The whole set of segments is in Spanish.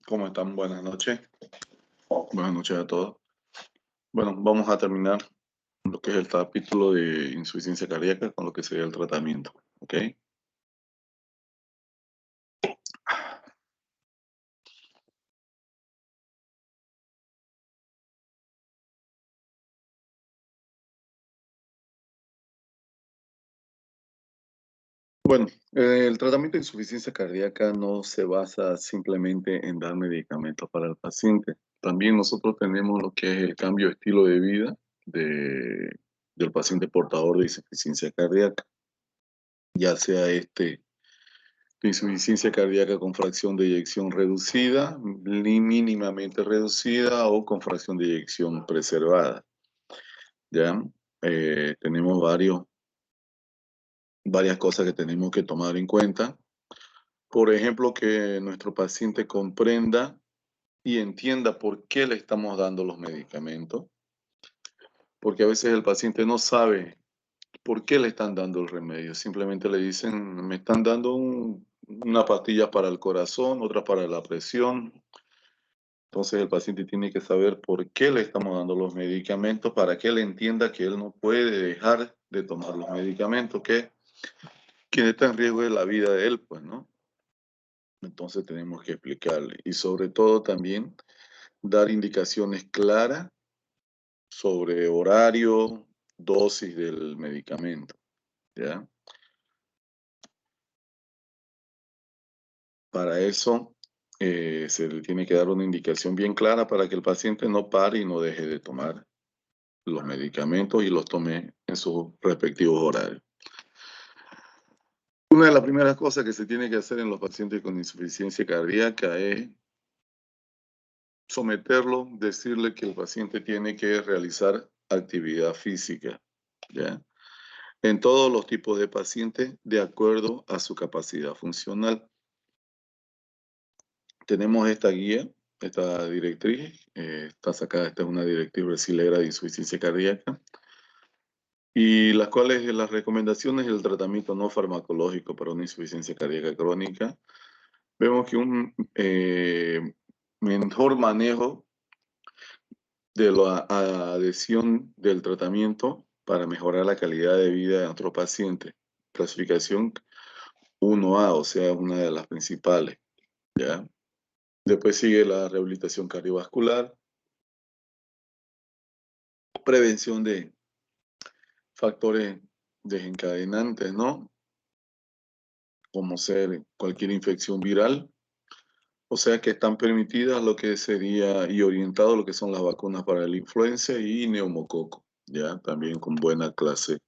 ¿Cómo están? Buenas noches. Buenas noches a todos. Bueno, vamos a terminar lo que es el capítulo de insuficiencia cardíaca con lo que sería el tratamiento. ¿Ok? Bueno, el tratamiento de insuficiencia cardíaca no se basa simplemente en dar medicamentos para el paciente. También nosotros tenemos lo que es el cambio de estilo de vida del paciente portador de insuficiencia cardíaca, ya sea de insuficiencia cardíaca con fracción de eyección reducida, mínimamente reducida o con fracción de eyección preservada. ¿Ya? Tenemos varias cosas que tenemos que tomar en cuenta. Por ejemplo, que nuestro paciente comprenda y entienda por qué le estamos dando los medicamentos, porque a veces el paciente no sabe por qué le están dando el remedio. Simplemente le dicen, me están dando una pastilla para el corazón, otra para la presión. Entonces el paciente tiene que saber por qué le estamos dando los medicamentos para que él entienda que él no puede dejar de tomar los medicamentos, que está en riesgo de la vida de él, pues, ¿no? Entonces tenemos que explicarle y sobre todo también dar indicaciones claras sobre horario, dosis del medicamento, ¿ya? Para eso se le tiene que dar una indicación bien clara para que el paciente no pare y no deje de tomar los medicamentos y los tome en sus respectivos horarios. Una de las primeras cosas que se tiene que hacer en los pacientes con insuficiencia cardíaca es someterlo, decirle que el paciente tiene que realizar actividad física, ¿ya? En todos los tipos de pacientes de acuerdo a su capacidad funcional. Tenemos esta guía, esta directriz, está sacada, esta es una directriz brasilera de insuficiencia cardíaca, y las recomendaciones del tratamiento no farmacológico para una insuficiencia cardíaca crónica. Vemos que un mejor manejo de la adhesión del tratamiento para mejorar la calidad de vida de nuestro paciente. Clasificación 1A, o sea, una de las principales, ¿ya? Después sigue la rehabilitación cardiovascular, prevención de factores desencadenantes, ¿no? Como ser cualquier infección viral, o sea que están permitidas lo que sería y orientado lo que son las vacunas para la influenza y neumococo, ¿ya? También con buena clase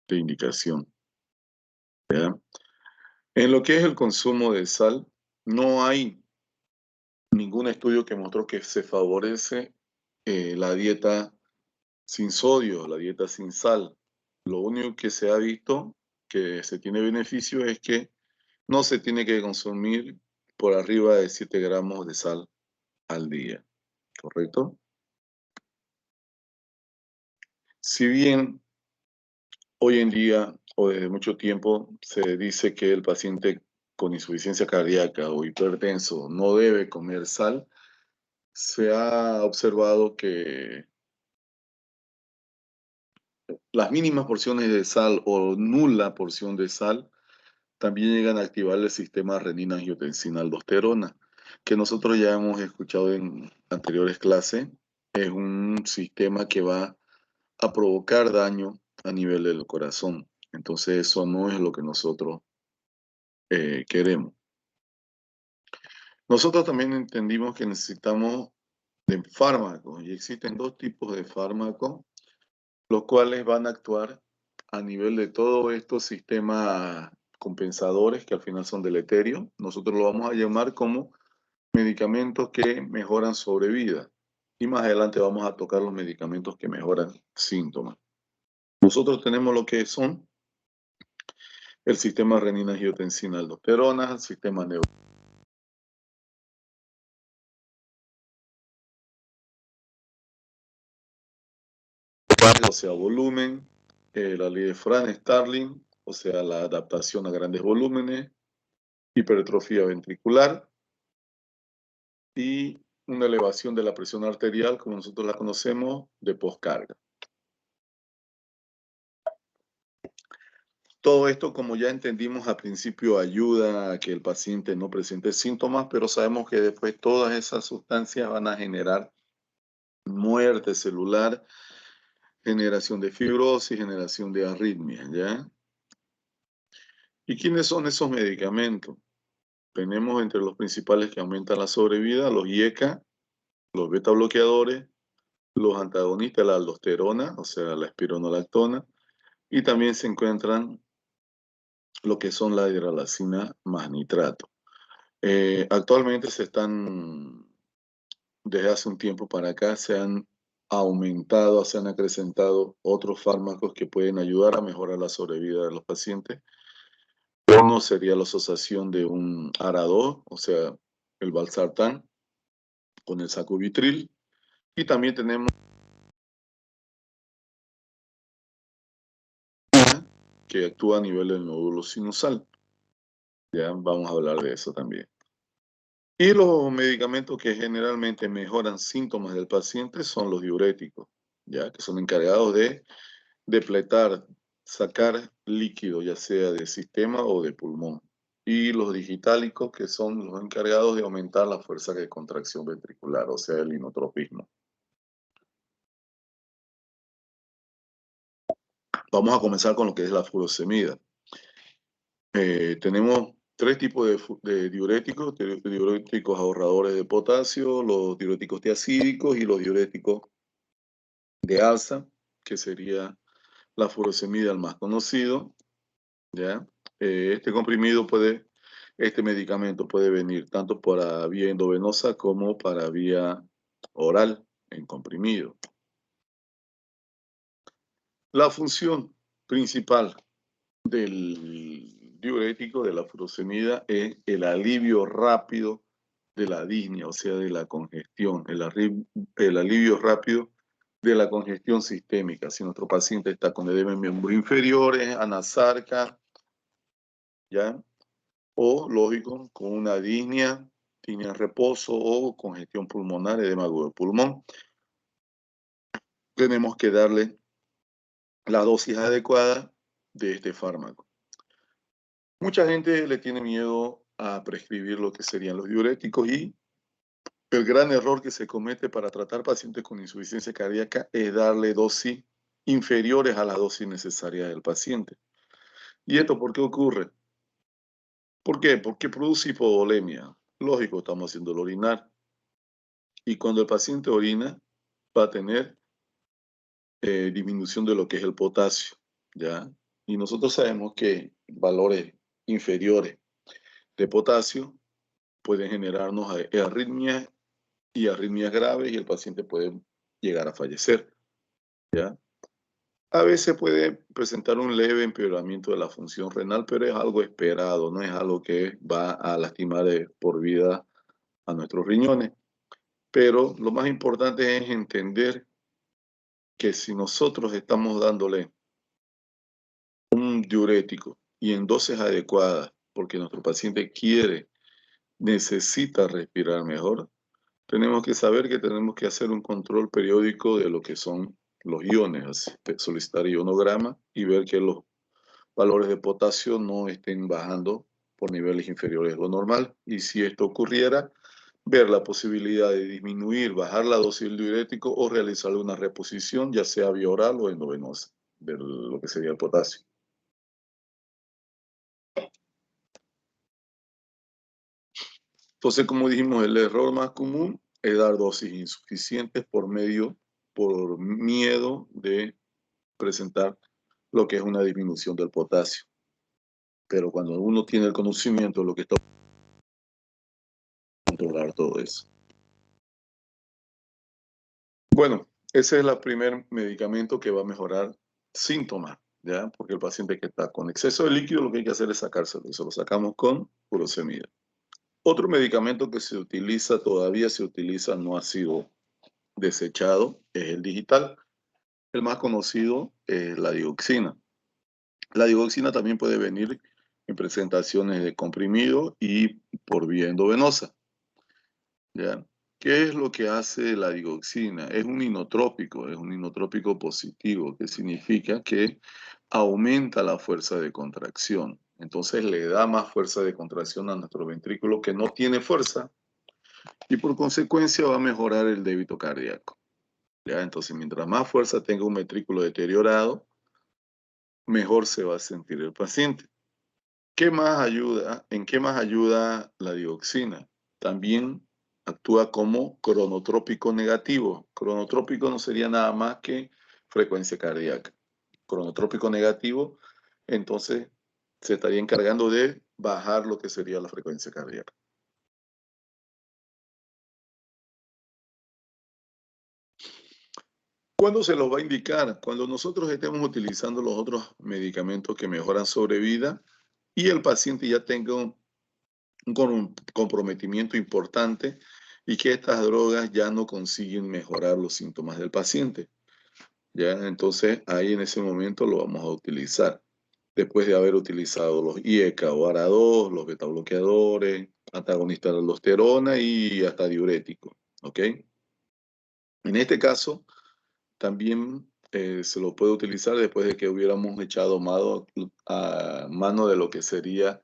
de indicación, ¿ya? En lo que es el consumo de sal, no hay ningún estudio que mostró que se favorece la dieta sin sodio, la dieta sin sal. Lo único que se ha visto que se tiene beneficio es que no se tiene que consumir por arriba de 7 gramos de sal al día, ¿correcto? Si bien hoy en día o desde mucho tiempo se dice que el paciente con insuficiencia cardíaca o hipertenso no debe comer sal, se ha observado que las mínimas porciones de sal o nula porción de sal también llegan a activar el sistema renina-angiotensina-aldosterona, que nosotros ya hemos escuchado en anteriores clases. Es un sistema que va a provocar daño a nivel del corazón. Entonces eso no es lo que nosotros queremos. Nosotros también entendimos que necesitamos de fármacos y existen dos tipos de fármacos, los cuales van a actuar a nivel de todos estos sistemas compensadores que al final son deleterios. Nosotros lo vamos a llamar como medicamentos que mejoran sobrevida. Y más adelante vamos a tocar los medicamentos que mejoran síntomas. Nosotros tenemos lo que son el sistema renina-angiotensina-aldosterona, el sistema o sea, volumen, la ley de Frank-Starling, o sea, la adaptación a grandes volúmenes, hipertrofia ventricular y una elevación de la presión arterial, como nosotros la conocemos, de poscarga. Todo esto, como ya entendimos al principio, ayuda a que el paciente no presente síntomas, pero sabemos que después todas esas sustancias van a generar muerte celular, generación de fibrosis, generación de arritmias, ¿ya? ¿Y quiénes son esos medicamentos? Tenemos entre los principales que aumentan la sobrevida los IECA, los beta bloqueadores, los antagonistas de la aldosterona, o sea, la espironolactona, y también se encuentran lo que son la hidralazina más nitrato. Actualmente desde hace un tiempo para acá, se han aumentado, se han acrecentado otros fármacos que pueden ayudar a mejorar la sobrevida de los pacientes. Uno sería la asociación de un ARA-2, o sea, el valsartán, con el sacubitril, y también tenemos que actúa a nivel del nódulo sinusal. Ya vamos a hablar de eso también. Y los medicamentos que generalmente mejoran síntomas del paciente son los diuréticos, ya que son encargados de depletar, sacar líquido, ya sea de sistema o de pulmón. Y los digitálicos, que son los encargados de aumentar la fuerza de contracción ventricular, o sea, el inotropismo. Vamos a comenzar con lo que es la furosemida. Tenemos tres tipos de diuréticos: diuréticos ahorradores de potasio, los diuréticos tiacídicos y los diuréticos de alza, que sería la furosemida el más conocido, ¿ya? Este medicamento puede venir tanto para vía endovenosa como para vía oral en comprimido. La función principal del diurético, de la furosemida, es el alivio rápido de la disnea, o sea, de la congestión, el alivio rápido de la congestión sistémica. Si nuestro paciente está con edema en miembros inferiores, anasarca, ¿ya? O, lógico, con una disnea en reposo o congestión pulmonar, edema agudo del pulmón, tenemos que darle la dosis adecuada de este fármaco. Mucha gente le tiene miedo a prescribir lo que serían los diuréticos, y el gran error que se comete para tratar pacientes con insuficiencia cardíaca es darle dosis inferiores a la dosis necesaria del paciente. ¿Y esto por qué ocurre? ¿Por qué? Porque produce hipovolemia. Lógico, estamos haciendo orinar. Y cuando el paciente orina, va a tener disminución de lo que es el potasio, ¿ya? Y nosotros sabemos que valores inferiores de potasio pueden generarnos arritmias y arritmias graves, y el paciente puede llegar a fallecer, ¿ya? A veces puede presentar un leve empeoramiento de la función renal, pero es algo esperado, no es algo que va a lastimar por vida a nuestros riñones. Pero lo más importante es entender que si nosotros estamos dándole un diurético y en dosis adecuadas, porque nuestro paciente necesita respirar mejor, tenemos que saber que tenemos que hacer un control periódico de lo que son los iones, solicitar ionograma y ver que los valores de potasio no estén bajando por niveles inferiores a lo normal. Y si esto ocurriera, ver la posibilidad de disminuir, bajar la dosis del diurético o realizar una reposición, ya sea vía oral o endovenosa, de lo que sería el potasio. Entonces, como dijimos, el error más común es dar dosis insuficientes por miedo de presentar lo que es una disminución del potasio. Pero cuando uno tiene el conocimiento de lo que está, controlar todo eso. Bueno, ese es el primer medicamento que va a mejorar síntomas, ¿ya? Porque el paciente que está con exceso de líquido, lo que hay que hacer es sacárselo, y se lo sacamos con furosemida. Otro medicamento que se todavía se utiliza, no ha sido desechado, es el digital. El más conocido es la digoxina. La digoxina también puede venir en presentaciones de comprimido y por vía endovenosa. ¿Ya? ¿Qué es lo que hace la digoxina? Es un inotrópico positivo, que significa que aumenta la fuerza de contracción. Entonces le da más fuerza de contracción a nuestro ventrículo que no tiene fuerza y por consecuencia va a mejorar el débito cardíaco. ¿Ya? Entonces, mientras más fuerza tenga un ventrículo deteriorado, mejor se va a sentir el paciente. ¿Qué más ayuda? ¿En qué más ayuda la digoxina? También actúa como cronotrópico negativo. Cronotrópico no sería nada más que frecuencia cardíaca. Cronotrópico negativo, entonces se estaría encargando de bajar lo que sería la frecuencia cardíaca. ¿Cuándo se los va a indicar? Cuando nosotros estemos utilizando los otros medicamentos que mejoran sobrevida y el paciente ya tenga un comprometimiento importante y que estas drogas ya no consiguen mejorar los síntomas del paciente. ¿Ya? Entonces ahí en ese momento lo vamos a utilizar. Después de haber utilizado los IECA o ARA2, los betabloqueadores, antagonistas de aldosterona y hasta diuréticos. ¿Ok? En este caso, también se lo puede utilizar después de que hubiéramos echado a mano de lo que sería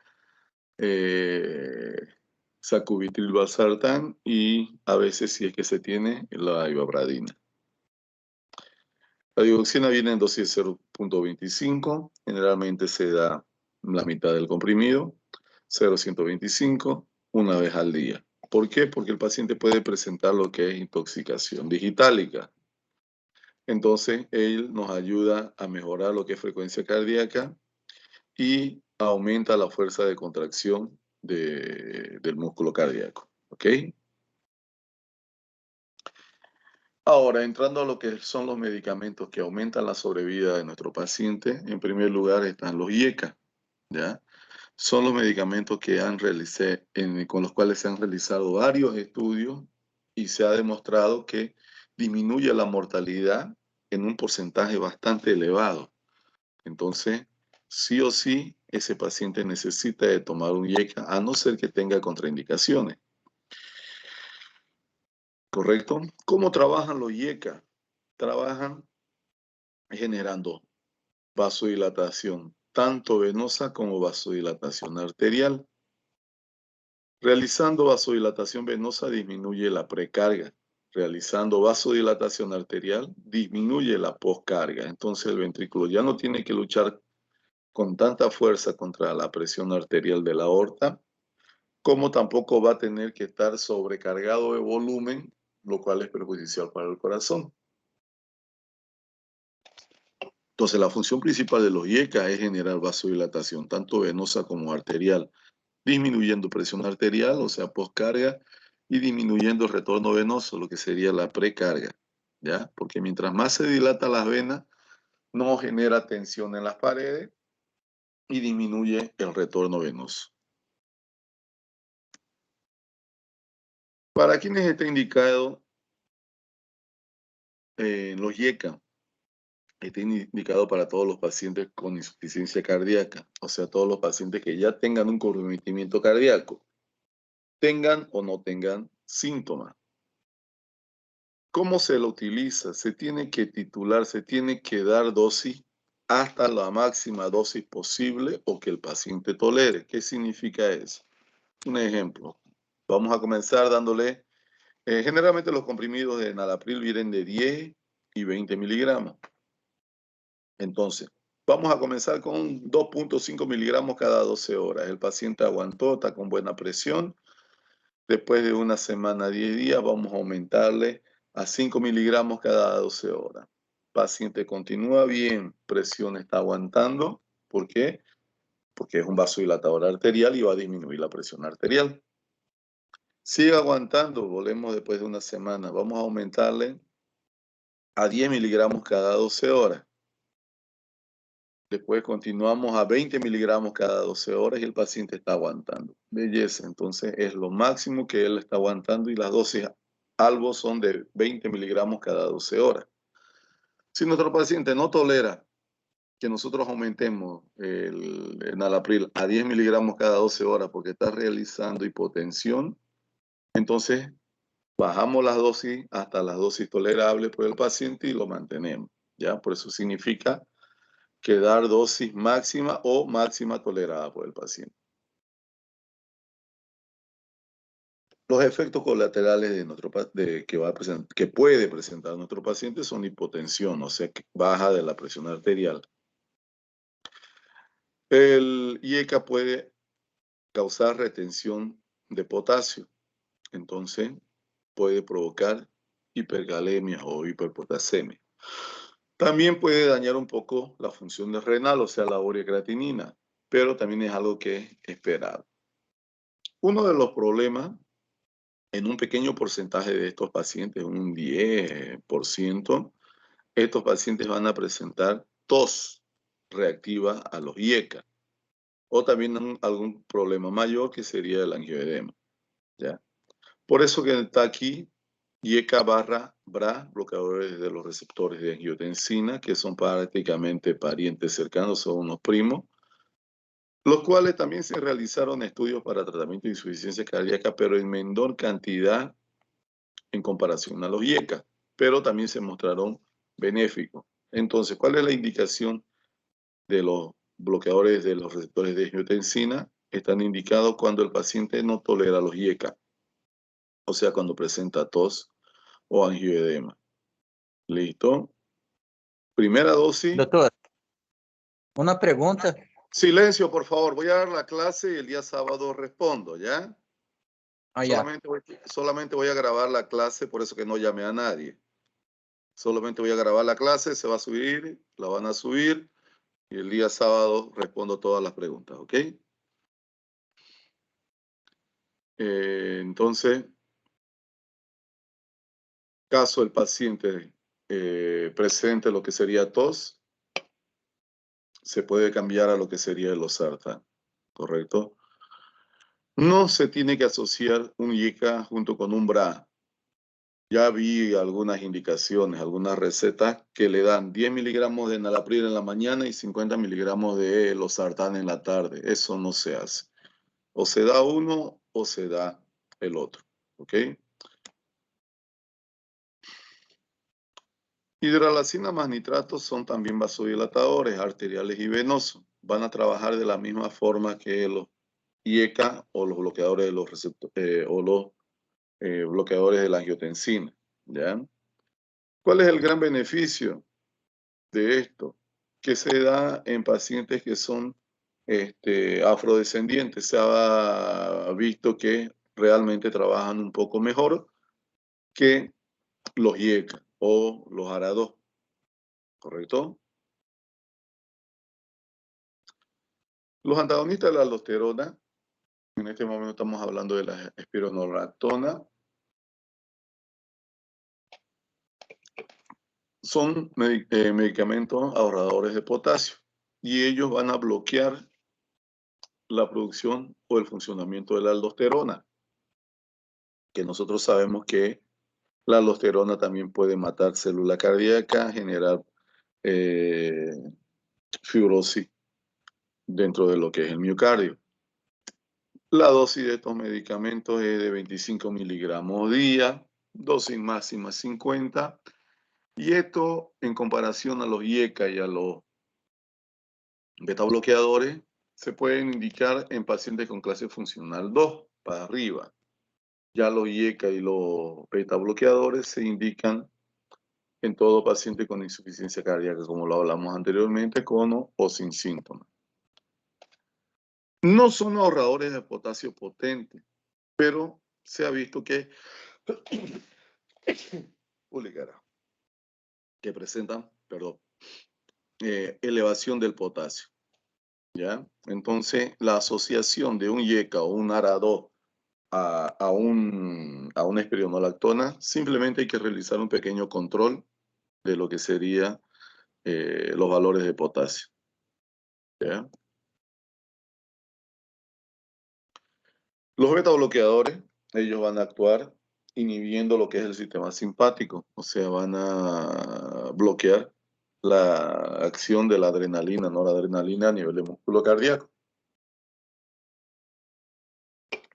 sacubitril valsartán y a veces, si es que se tiene, la ivabradina. La digoxina viene en dosis 0.25, generalmente se da la mitad del comprimido, 0.125, una vez al día. ¿Por qué? Porque el paciente puede presentar lo que es intoxicación digitálica. Entonces, él nos ayuda a mejorar lo que es frecuencia cardíaca y aumenta la fuerza de contracción del músculo cardíaco. ¿Ok? Ahora, entrando a lo que son los medicamentos que aumentan la sobrevida de nuestro paciente, en primer lugar están los IECA, ¿ya? Son los medicamentos que con los cuales se han realizado varios estudios y se ha demostrado que disminuye la mortalidad en un porcentaje bastante elevado. Entonces, sí o sí, ese paciente necesita de tomar un IECA, a no ser que tenga contraindicaciones. ¿Correcto? ¿Cómo trabajan los IECA? Trabajan generando vasodilatación, tanto venosa como vasodilatación arterial. Realizando vasodilatación venosa disminuye la precarga. Realizando vasodilatación arterial disminuye la poscarga. Entonces el ventrículo ya no tiene que luchar con tanta fuerza contra la presión arterial de la aorta, como tampoco va a tener que estar sobrecargado de volumen, lo cual es perjudicial para el corazón. Entonces, la función principal de los IECA es generar vasodilatación, tanto venosa como arterial, disminuyendo presión arterial, o sea, poscarga, y disminuyendo el retorno venoso, lo que sería la precarga, ¿ya? Porque mientras más se dilata las venas, no genera tensión en las paredes y disminuye el retorno venoso. ¿Para quiénes está indicado los IECA? Está indicado para todos los pacientes con insuficiencia cardíaca, o sea, todos los pacientes que ya tengan un comprometimiento cardíaco, tengan o no tengan síntomas. ¿Cómo se lo utiliza? Se tiene que titular, se tiene que dar dosis hasta la máxima dosis posible o que el paciente tolere. ¿Qué significa eso? Un ejemplo. Vamos a comenzar dándole, generalmente los comprimidos de enalapril vienen de 10 y 20 miligramos. Entonces, vamos a comenzar con 2.5 miligramos cada 12 horas. El paciente aguantó, está con buena presión. Después de una semana, 10 días, vamos a aumentarle a 5 miligramos cada 12 horas. Paciente continúa bien, presión está aguantando. ¿Por qué? Porque es un vasodilatador arterial y va a disminuir la presión arterial. Sigue aguantando, volvemos después de una semana. Vamos a aumentarle a 10 miligramos cada 12 horas. Después continuamos a 20 miligramos cada 12 horas y el paciente está aguantando. Belleza, entonces es lo máximo que él está aguantando y las dosis algo son de 20 miligramos cada 12 horas. Si nuestro paciente no tolera que nosotros aumentemos el enalapril a 10 miligramos cada 12 horas porque está realizando hipotensión, entonces bajamos las dosis hasta las dosis tolerables por el paciente y lo mantenemos, ¿ya? Por eso significa que dar dosis máxima o máxima tolerada por el paciente. Los efectos colaterales que puede presentar nuestro paciente son hipotensión, o sea, baja de la presión arterial. El IECA puede causar retención de potasio, entonces puede provocar hipercalemia o hiperpotasemia. También puede dañar un poco la función renal, o sea, la ureacreatinina, pero también es algo que es esperado. Uno de los problemas en un pequeño porcentaje de estos pacientes, un 10%, estos pacientes van a presentar tos reactiva a los IECA o también algún problema mayor que sería el angioedema, ¿ya? Por eso que está aquí IECA barra BRA, bloqueadores de los receptores de angiotensina, que son prácticamente parientes cercanos, son unos primos, los cuales también se realizaron estudios para tratamiento de insuficiencia cardíaca, pero en menor cantidad en comparación a los IECA, pero también se mostraron benéficos. Entonces, ¿cuál es la indicación de los bloqueadores de los receptores de angiotensina? Están indicados cuando el paciente no tolera los IECA, o sea, cuando presenta tos o angioedema. ¿Listo? Primera dosis. Doctor, una pregunta. Silencio, por favor. Voy a dar la clase y el día sábado respondo, ¿ya? Ya. Solamente voy a grabar la clase, por eso que no llamé a nadie. Solamente voy a grabar la clase, se va a subir, la van a subir y el día sábado respondo todas las preguntas, ¿ok? Entonces, caso el paciente presente lo que sería tos, se puede cambiar a lo que sería el losartán, ¿correcto? No se tiene que asociar un IECA junto con un BRA. Ya vi algunas indicaciones, algunas recetas que le dan 10 miligramos de enalapril en la mañana y 50 miligramos de losartán en la tarde. Eso no se hace. O se da uno o se da el otro, ¿ok? Hidralacina más nitratos son también vasodilatadores arteriales y venosos. Van a trabajar de la misma forma que los IECA o los bloqueadores de los receptores bloqueadores de la angiotensina, ¿ya? ¿Cuál es el gran beneficio de esto? Que se da en pacientes que son afrodescendientes. Se ha visto que realmente trabajan un poco mejor que los IECA o los ARA2, ¿correcto? Los antagonistas de la aldosterona, en este momento estamos hablando de la espironolactona, son medicamentos ahorradores de potasio y ellos van a bloquear la producción o el funcionamiento de la aldosterona, que nosotros sabemos que la aldosterona también puede matar célula cardíaca, generar fibrosis dentro de lo que es el miocardio. La dosis de estos medicamentos es de 25 miligramos día, dosis máxima 50, y esto en comparación a los IECA y a los betabloqueadores se pueden indicar en pacientes con clase funcional 2 para arriba. Ya los IECA y los betabloqueadores se indican en todo paciente con insuficiencia cardíaca, como lo hablamos anteriormente, con o sin síntomas. No son ahorradores de potasio potentes, pero se ha visto que, que presentan, elevación del potasio, ¿ya? Entonces, la asociación de un IECA o un ARA2 a una espironolactona, simplemente hay que realizar un pequeño control de lo que sería los valores de potasio, ¿ya? Los beta bloqueadores, ellos van a actuar inhibiendo lo que es el sistema simpático, o sea, van a bloquear la acción de la adrenalina, noradrenalina a nivel de músculo cardíaco.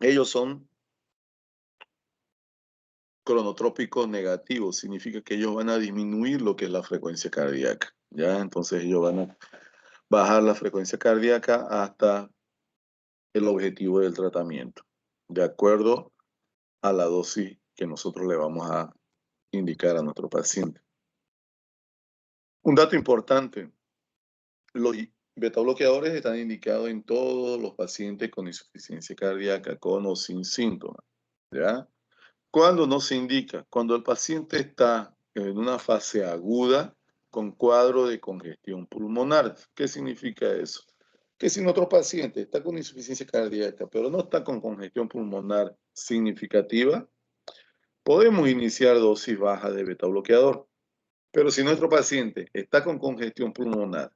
Ellos son cronotrópicos negativos, significa que ellos van a disminuir lo que es la frecuencia cardíaca, ¿ya? Entonces ellos van a bajar la frecuencia cardíaca hasta el objetivo del tratamiento, de acuerdo a la dosis que nosotros le vamos a indicar a nuestro paciente. Un dato importante, los betabloqueadores están indicados en todos los pacientes con insuficiencia cardíaca, con o sin síntomas, ¿ya? ¿Cuándo no se indica? Cuando el paciente está en una fase aguda con cuadro de congestión pulmonar. ¿Qué significa eso? Que si nuestro paciente está con insuficiencia cardíaca, pero no está con congestión pulmonar significativa, podemos iniciar dosis baja de betabloqueador. Pero si nuestro paciente está con congestión pulmonar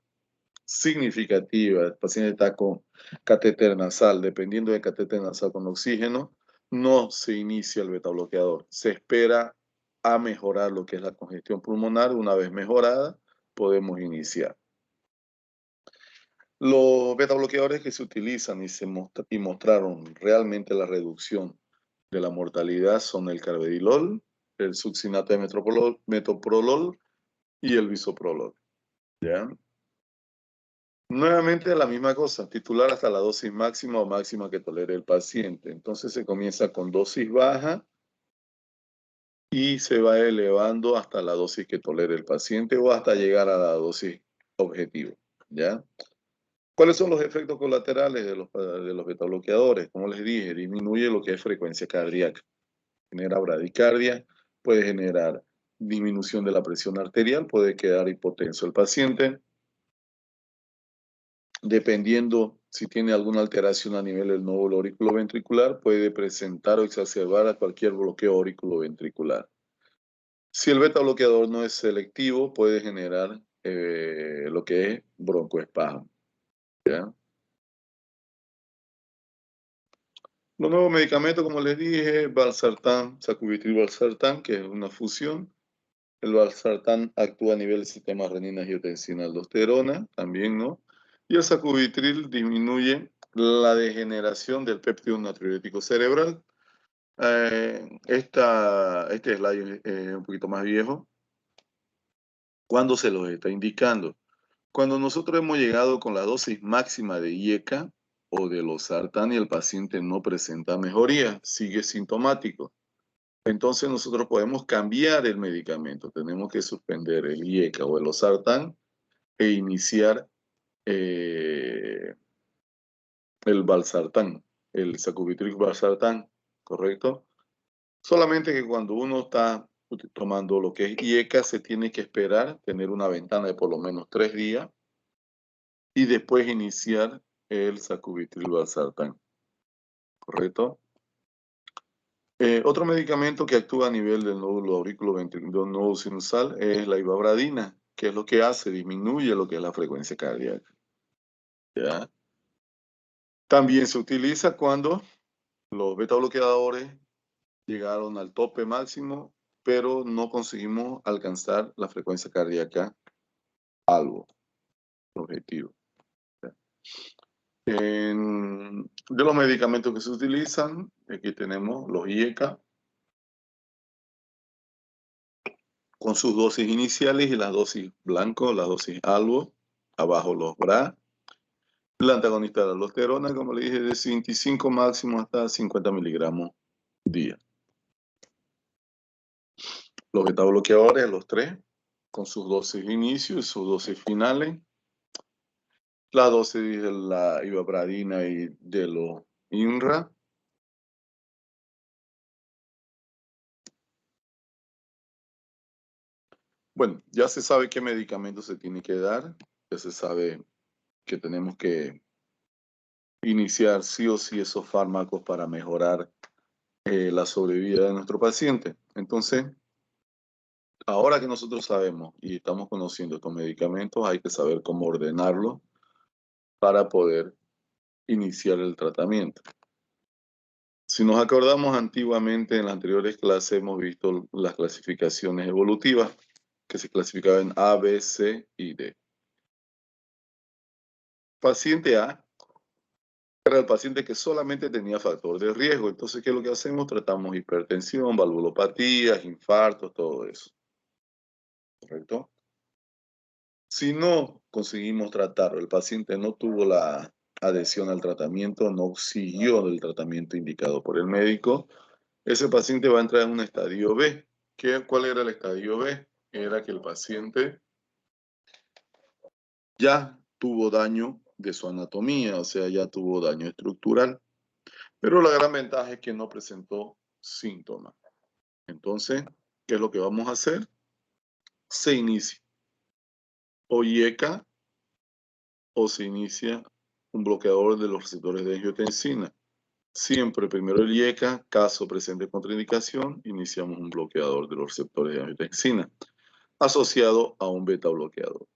significativa, el paciente está con catéter nasal, dependiendo del catéter nasal con oxígeno, no se inicia el betabloqueador. Se espera a mejorar lo que es la congestión pulmonar. Una vez mejorada, podemos iniciar. Los betabloqueadores que se utilizan y mostraron realmente la reducción de la mortalidad son el carvedilol, el succinato de metoprolol y el bisoprolol. ¿Ya? Nuevamente la misma cosa, titular hasta la dosis máxima o máxima que tolere el paciente. Entonces se comienza con dosis baja y se va elevando hasta la dosis que tolere el paciente o hasta llegar a la dosis objetivo, ¿ya? ¿Cuáles son los efectos colaterales de los betabloqueadores? Como les dije, disminuye lo que es frecuencia cardíaca, genera bradicardia, puede generar disminución de la presión arterial, puede quedar hipotenso el paciente, dependiendo si tiene alguna alteración a nivel del nódulo auriculoventricular, puede presentar o exacerbar a cualquier bloqueo auriculoventricular. Si el beta bloqueador no es selectivo, puede generar lo que es broncoespasmo, ¿ya? Los nuevos medicamentos, como les dije, valsartán, sacubitril/valsartán, que es una fusión. El valsartán actúa a nivel del sistema renina-angiotensina-aldosterona, también, ¿no? Y el sacubitril disminuye la degeneración del péptido natriurético cerebral. Este slide es un poquito más viejo. ¿Cuándo se los está indicando? Cuando nosotros hemos llegado con la dosis máxima de IECA o de losartán y el paciente no presenta mejoría, sigue sintomático. Entonces nosotros podemos cambiar el medicamento. Tenemos que suspender el IECA o el losartán e iniciar el valsartán, el sacubitril/valsartán, ¿correcto? Solamente que cuando uno está tomando lo que es IECA, se tiene que esperar, tener una ventana de por lo menos 3 días y después iniciar el sacubitril/valsartán, ¿correcto? Otro medicamento que actúa a nivel del nódulo auriculoventricular, del nódulo sinusal, es la ivabradina, que es lo que hace, disminuye lo que es la frecuencia cardíaca, ¿ya? También se utiliza cuando los beta bloqueadores llegaron al tope máximo, pero no conseguimos alcanzar la frecuencia cardíaca algo, objetivo. De los medicamentos que se utilizan, aquí tenemos los IECA, con sus dosis iniciales y las dosis blanco, las dosis albo, abajo los BRA. El antagonista de la aldosterona, como le dije, de 25 máximo hasta 50 miligramos día. Los beta bloqueadores, los 3, con sus dosis de inicio y sus dosis finales. La dosis de la ivabradina y de los INRA. Bueno, ya se sabe qué medicamento se tiene que dar, ya se sabe que tenemos que iniciar sí o sí esos fármacos para mejorar la sobrevida de nuestro paciente. Entonces, ahora que nosotros sabemos y estamos conociendo estos medicamentos, hay que saber cómo ordenarlos para poder iniciar el tratamiento. Si nos acordamos antiguamente, en las anteriores clases hemos visto las clasificaciones evolutivas. que se clasificaba en A, B, C y D. Paciente A era el paciente que solamente tenía factor de riesgo. Entonces, ¿qué es lo que hacemos? Tratamos hipertensión, valvulopatías, infartos, todo eso. ¿Correcto? Si no conseguimos tratarlo, el paciente no tuvo la adhesión al tratamiento, no siguió el tratamiento indicado por el médico, ese paciente va a entrar en un estadio B. ¿Cuál era el estadio B? Era que el paciente ya tuvo daño de su anatomía, o sea, ya tuvo daño estructural, pero la gran ventaja es que no presentó síntomas. Entonces, ¿qué es lo que vamos a hacer? Se inicia o IECA o se inicia un bloqueador de los receptores de angiotensina. Siempre primero el IECA, caso presente contraindicación, iniciamos un bloqueador de los receptores de angiotensina asociado a un beta bloqueador.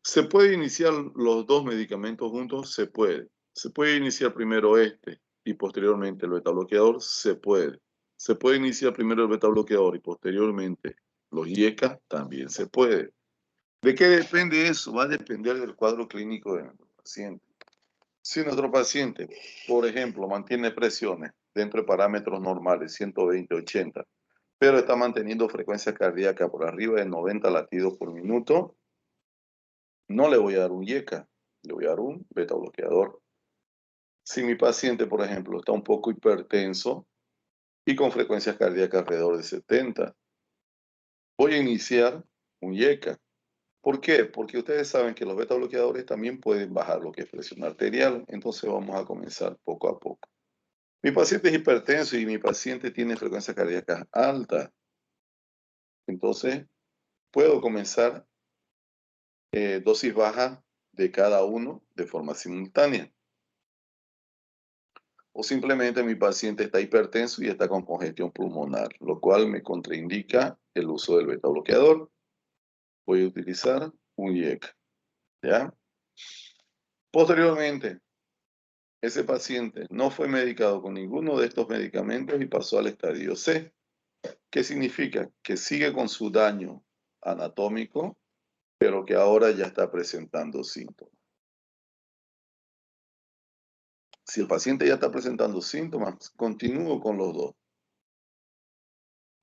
¿Se puede iniciar los dos medicamentos juntos? Se puede. ¿Se puede iniciar primero este y posteriormente el beta bloqueador? Se puede. ¿Se puede iniciar primero el beta bloqueador y posteriormente los IECA? También se puede. ¿De qué depende eso? Va a depender del cuadro clínico de nuestro paciente. Si nuestro paciente, por ejemplo, mantiene presiones dentro de parámetros normales, 120, 80, pero está manteniendo frecuencia cardíaca por arriba de 90 latidos por minuto, no le voy a dar un IECA, le voy a dar un beta bloqueador. Si mi paciente, por ejemplo, está un poco hipertenso y con frecuencias cardíacas alrededor de 70, voy a iniciar un IECA. ¿Por qué? Porque ustedes saben que los beta bloqueadores también pueden bajar lo que es presión arterial, entonces vamos a comenzar poco a poco. Mi paciente es hipertenso y mi paciente tiene frecuencia cardíaca alta, entonces puedo comenzar dosis baja de cada uno de forma simultánea. O simplemente mi paciente está hipertenso y está con congestión pulmonar, lo cual me contraindica el uso del beta bloqueador. Voy a utilizar un IECA, ¿ya? Posteriormente, ese paciente no fue medicado con ninguno de estos medicamentos y pasó al estadio C. ¿Qué significa? Que sigue con su daño anatómico, pero que ahora ya está presentando síntomas. Si el paciente ya está presentando síntomas, continúo con los dos.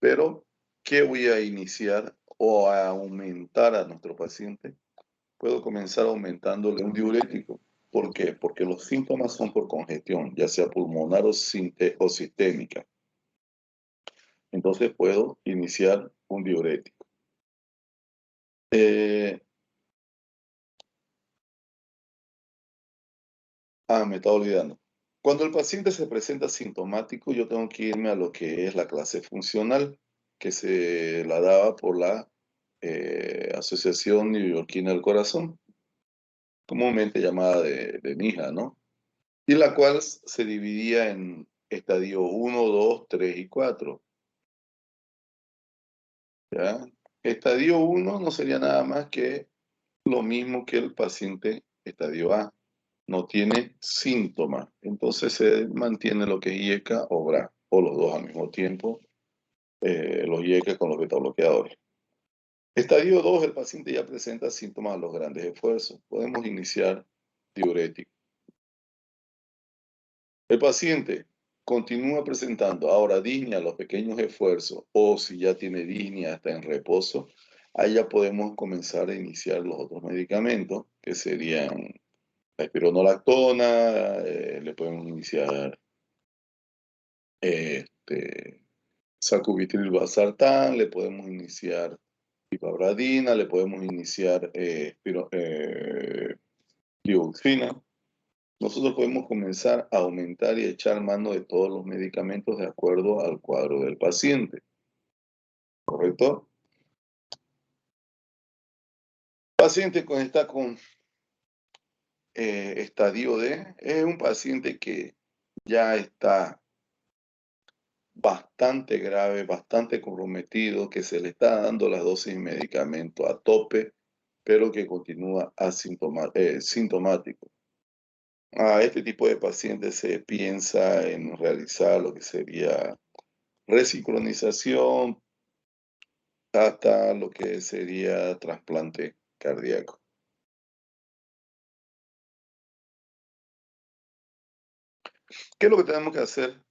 Pero, ¿qué voy a iniciar o a aumentar a nuestro paciente? Puedo comenzar aumentándole un diurético. ¿Por qué? Porque los síntomas son por congestión, ya sea pulmonar o sistémica. Entonces puedo iniciar un diurético. Me estaba olvidando. Cuando el paciente se presenta sintomático, yo tengo que irme a lo que es la clase funcional, que se la daba por la Asociación Neoyorquina del Corazón, comúnmente llamada de NIJA, ¿no? Y la cual se dividía en estadio 1, 2, 3 y 4. ¿Ya? Estadio 1 no sería nada más que lo mismo que el paciente estadio A. No tiene síntomas. Entonces se mantiene lo que es IECA o BRA, o los dos al mismo tiempo, los IECA con los beta bloqueadores. Estadio 2, el paciente ya presenta síntomas a los grandes esfuerzos. Podemos iniciar diurético. El paciente continúa presentando ahora disnea a los pequeños esfuerzos, o si ya tiene disnea, está en reposo, ahí ya podemos comenzar a iniciar los otros medicamentos, que serían la espironolactona, le podemos iniciar sacubitril valsartán, le podemos iniciar pivabradina, le podemos iniciar liobuxina. Nosotros podemos comenzar a aumentar y echar mano de todos los medicamentos de acuerdo al cuadro del paciente. ¿Correcto? Paciente está con estadio D es un paciente que ya está bastante grave, bastante comprometido, que se le está dando las dosis de medicamento a tope, pero que continúa sintomático. A este tipo de pacientes se piensa en realizar lo que sería resincronización hasta lo que sería trasplante cardíaco. ¿Qué es lo que tenemos que hacer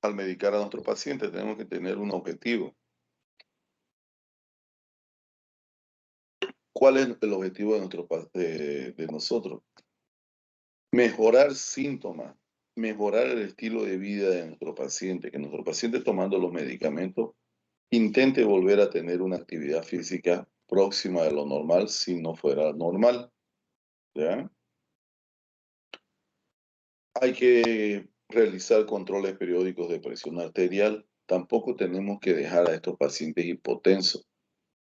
al medicar a nuestro paciente? Tenemos que tener un objetivo. ¿Cuál es el objetivo de nosotros? Mejorar síntomas, mejorar el estilo de vida de nuestro paciente, que nuestro paciente tomando los medicamentos intente volver a tener una actividad física próxima de lo normal si no fuera normal, ¿ya? Hay que realizar controles periódicos de presión arterial. Tampoco tenemos que dejar a estos pacientes hipotensos,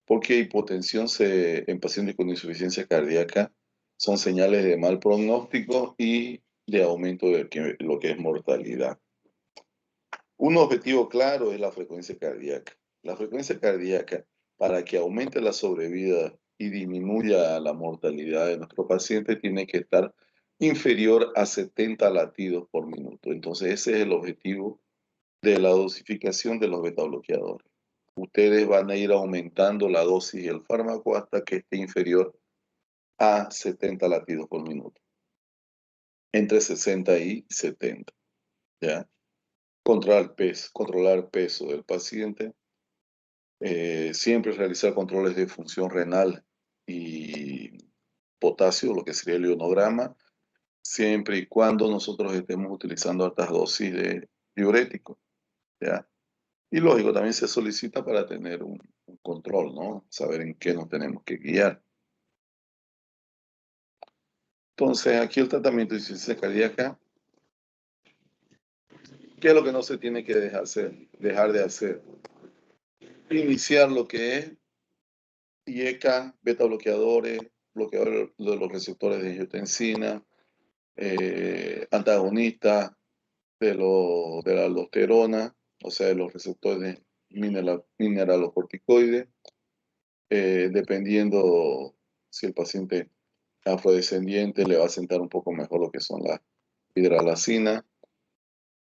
porque hipotensión en pacientes con insuficiencia cardíaca son señales de mal pronóstico y de aumento de lo que es mortalidad. Un objetivo claro es la frecuencia cardíaca. La frecuencia cardíaca, para que aumente la sobrevida y disminuya la mortalidad de nuestro paciente, tiene que estar inferior a 70 latidos por minuto. Entonces, ese es el objetivo de la dosificación de los betabloqueadores. Ustedes van a ir aumentando la dosis del fármaco hasta que esté inferior a 70 latidos por minuto. Entre 60 y 70, ¿ya? Controlar el peso del paciente. Siempre realizar controles de función renal y potasio, lo que sería el ionograma, siempre y cuando nosotros estemos utilizando altas dosis de diurético, ¿ya? Y lógico, también se solicita para tener un control, ¿no? Saber en qué nos tenemos que guiar. Entonces, aquí el tratamiento de insuficiencia cardíaca, ¿qué es lo que no se tiene que dejar de hacer? Iniciar lo que es IECA, beta bloqueadores, bloqueador de los receptores de angiotensina, antagonista de la aldosterona, o sea, de los receptores de mineralocorticoides, dependiendo si el paciente afrodescendiente le va a sentar un poco mejor lo que son las hidralacina,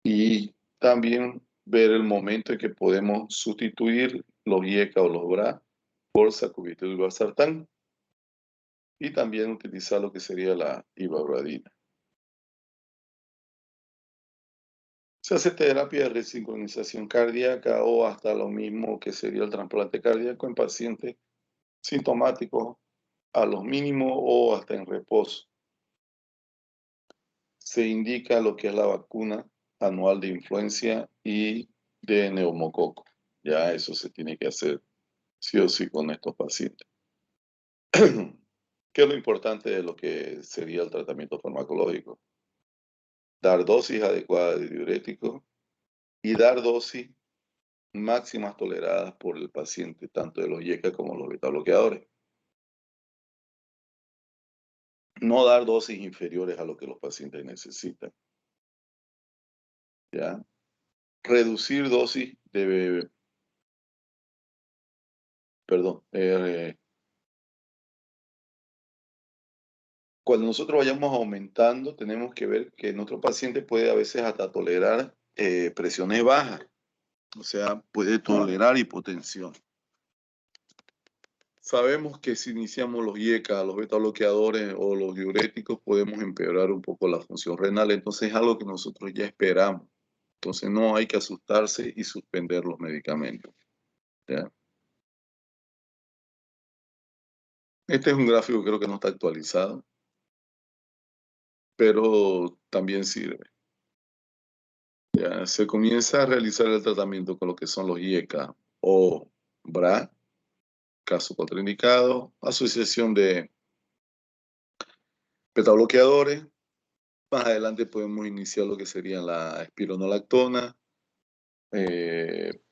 y también ver el momento en que podemos sustituir los IECA o los BRA por sacubitril y valsartán, y también utilizar lo que sería la ivabradina. Se hace terapia de resincronización cardíaca o hasta lo mismo que sería el trasplante cardíaco en pacientes sintomáticos a los mínimos o hasta en reposo. Se indica lo que es la vacuna anual de influenza y de neumococo. Ya eso se tiene que hacer sí o sí con estos pacientes. ¿Qué es lo importante de lo que sería el tratamiento farmacológico? Dar dosis adecuadas de diuréticos y dar dosis máximas toleradas por el paciente, tanto de los IECA como los betabloqueadores. No dar dosis inferiores a lo que los pacientes necesitan, ¿ya? Reducir dosis de, perdón, cuando nosotros vayamos aumentando, tenemos que ver que nuestro paciente puede a veces hasta tolerar presiones bajas, o sea, puede tolerar hipotensión. Sabemos que si iniciamos los IECA, los betabloqueadores o los diuréticos, podemos empeorar un poco la función renal, entonces es algo que nosotros ya esperamos. Entonces no hay que asustarse y suspender los medicamentos, ¿ya? Este es un gráfico que creo que no está actualizado, pero también sirve. Ya, se comienza a realizar el tratamiento con lo que son los IECA o BRA, caso contraindicado, asociación de betabloqueadores. Más adelante podemos iniciar lo que serían la espironolactona,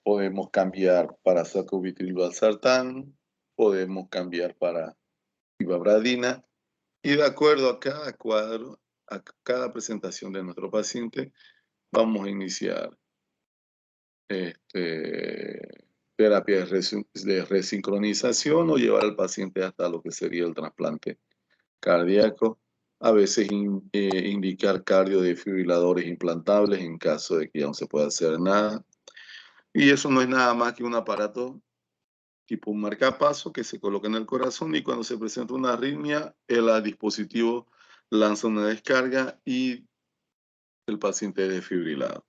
podemos cambiar para sacubitril valsartán, podemos cambiar para ivabradina, y de acuerdo a cada cuadro, a cada presentación de nuestro paciente, vamos a iniciar terapia de resincronización o llevar al paciente hasta lo que sería el trasplante cardíaco. A veces indicar cardiodefibriladores implantables en caso de que ya no se pueda hacer nada. Y eso no es nada más que un aparato tipo un marcapaso que se coloca en el corazón y cuando se presenta una arritmia, el dispositivo lanza una descarga y el paciente es desfibrilado.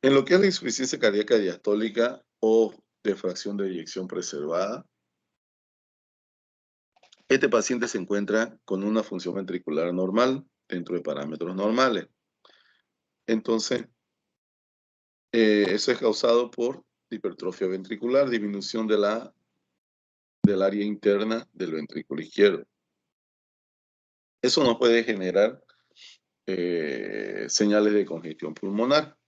En lo que es la insuficiencia cardíaca diastólica o de fracción de eyección preservada, este paciente se encuentra con una función ventricular normal dentro de parámetros normales. Entonces, eso es causado por hipertrofia ventricular, disminución del área interna del ventrículo izquierdo. Eso nos puede generar señales de congestión pulmonar.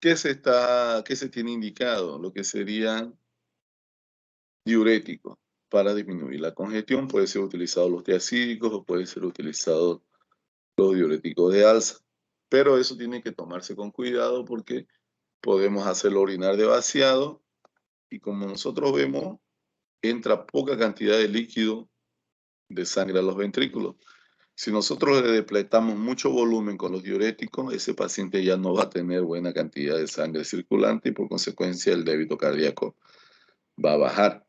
¿Qué se tiene indicado? Lo que serían diuréticos para disminuir la congestión. Puede ser utilizado los tiacídicos o puede ser utilizado los diuréticos de alza. Pero eso tiene que tomarse con cuidado porque podemos hacerlo orinar de vaciado y como nosotros vemos, entra poca cantidad de líquido de sangre a los ventrículos. Si nosotros le depletamos mucho volumen con los diuréticos, ese paciente ya no va a tener buena cantidad de sangre circulante y por consecuencia el débito cardíaco va a bajar.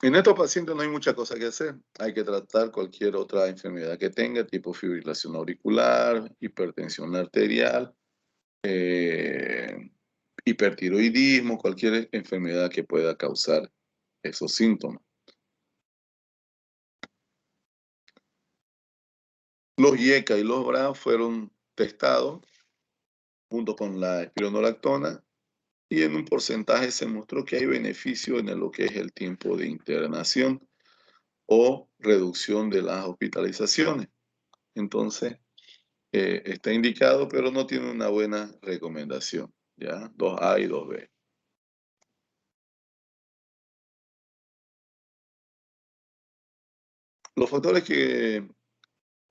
En estos pacientes no hay mucha cosa que hacer. Hay que tratar cualquier otra enfermedad que tenga, tipo fibrilación auricular, hipertensión arterial, hipertiroidismo, cualquier enfermedad que pueda causar esos síntomas. Los IECA y los BRA fueron testados junto con la espironolactona y en un porcentaje se mostró que hay beneficio en lo que es el tiempo de internación o reducción de las hospitalizaciones. Entonces, está indicado, pero no tiene una buena recomendación, ¿ya? 2A y 2B. Los factores que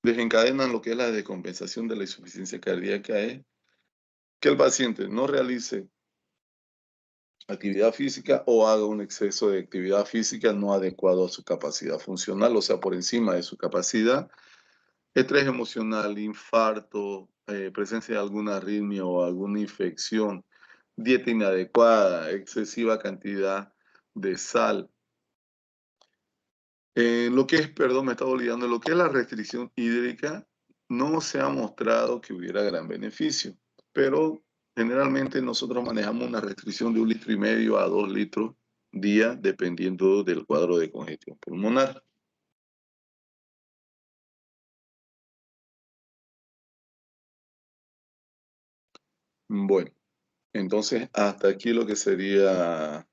desencadenan lo que es la descompensación de la insuficiencia cardíaca es que el paciente no realice actividad física o haga un exceso de actividad física no adecuado a su capacidad funcional, o sea, por encima de su capacidad, estrés emocional, infarto, presencia de alguna arritmia o alguna infección, dieta inadecuada, excesiva cantidad de sal. Lo que es, perdón, me estaba olvidando, lo que es la restricción hídrica, no se ha mostrado que hubiera gran beneficio, pero generalmente nosotros manejamos una restricción de 1,5 litros a 2 litros día, dependiendo del cuadro de congestión pulmonar. Bueno, entonces hasta aquí lo que sería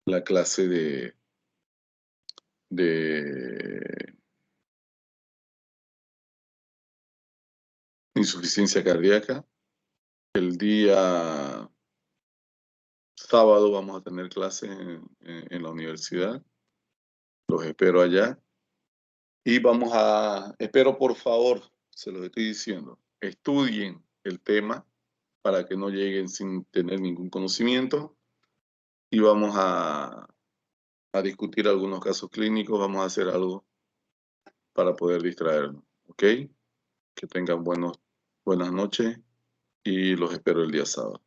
la clase de insuficiencia cardíaca. El día sábado vamos a tener clases en la universidad. Los espero allá. Y espero por favor, se los estoy diciendo, estudien el tema para que no lleguen sin tener ningún conocimiento. Y vamos a discutir algunos casos clínicos, vamos a hacer algo para poder distraernos, ¿ok? Que tengan buenas noches y los espero el día sábado.